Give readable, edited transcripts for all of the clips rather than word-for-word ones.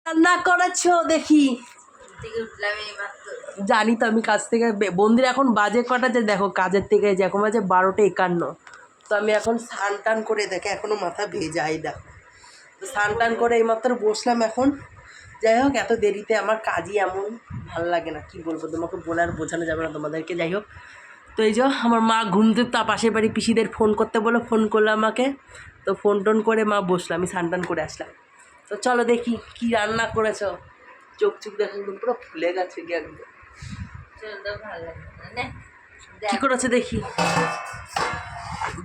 রান্না করেছো দেখি। জানি তো আমি কাজ থেকে বন্ধুরা এখন বাজে কটা যে দেখো কাজের থেকে যে এখন বাজে 12:51। তো আমি এখন স্নান টান করে দেখে এখনও মাথা ভেজাই দেখো। তো স্নান টান করে এইমাত্র বসলাম এখন। যাই হোক এত দেরিতে আমার কাজই এমন ভালো লাগে না, কি বলবো তোমাকে বলে আর বোঝানো যাবে না তোমাদেরকে। যাই হোক তো এই যে আমার মা ঘুমতে তা পাশের বাড়ি পিসিদের ফোন করতে বলে ফোন করলো আমাকে। তো ফোন টোন করে মা বসলাম, আমি স্নান টান করে আসলাম। তো চলো দেখি কি রান্না করেছো। চোখ দেখো পুরো ফুলে গেছে কি একদম। কি করেছে দেখি।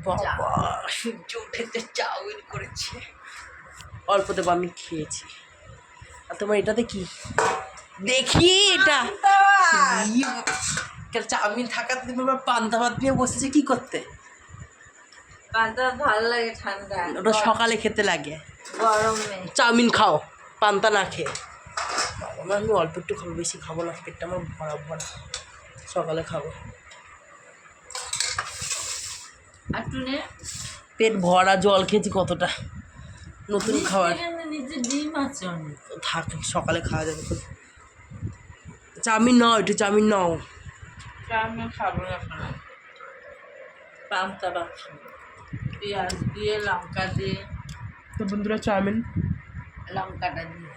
বাবা সূর্য উঠেতে চাউমিন করেছে, অল্প দেবো আমি খেয়েছি। আর তোমার এটাতে কি দেখি এটা চাউমিন থাকাতে তুমি আবার পান্তা ভাত নিয়ে বসেছে কি করতে? পান্তা ভালো লাগে ঠান্ডা, ওটা সকালে খেতে লাগে, গরমে চাউমিন খাও পান্তা না খেয়ে। আমি অল্প একটু খাবো, বেশি খাবো না, পেটটা আমার ভরা ভরা, সকালে খাবো। পেট ভরা, জল খেয়েছি কতটা, নতুন খাবার থাক, সকালে খাওয়া যাবে। চাউমিন নাও, একটু চাউমিন নাও। চাউমিন খাবো না, পান্তা ভাত পেঁয়াজ দিয়ে লঙ্কা দিয়ে। তো বন্ধুরা চাউমিন লঙ্কাটা দিয়ে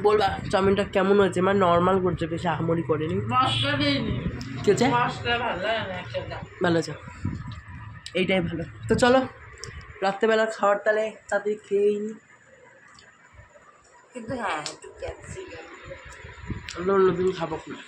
বলবা চাউমিনটা কেমন হয়েছে? মানে নর্মাল করছে, বেশি আহামরি করেনি। মশলা দিইনি, কি হচ্ছে? মশলা ভালো লাগে না খেতে। ভালো আছে, এইটাই ভালো। তো চলো রাত্রেবেলা খাওয়ার তাহলে তাড়াতাড়ি খেয়েই নি। কিন্তু হ্যাঁ একটু ক্যাপসিকাম তুমি খাবো না।